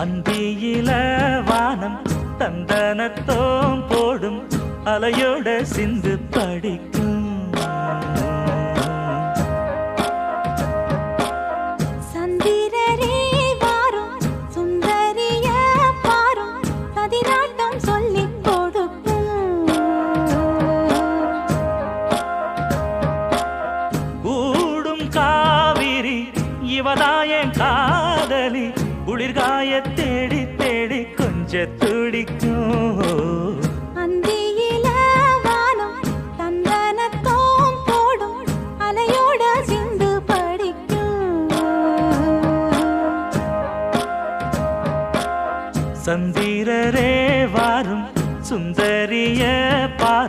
அந்தியில வானம் தந்தனத்தோம் போடும் அலையோட சிந்து படிக்கும். சந்திரரே வாரும் சுந்தரிய பாரும் சதிராட்டம் சொல்லிக் கொடுக்கும். கூடும் காவிரி இவதாயன் காதலி குளிர்காய தேடி தேடி கொஞ்ச துடிக்கும். அந்தியில வானம் தந்தனத்தோம் போடும் அலையோட சிந்து படிக்கும். சந்திரரே வாரும் சுந்தரி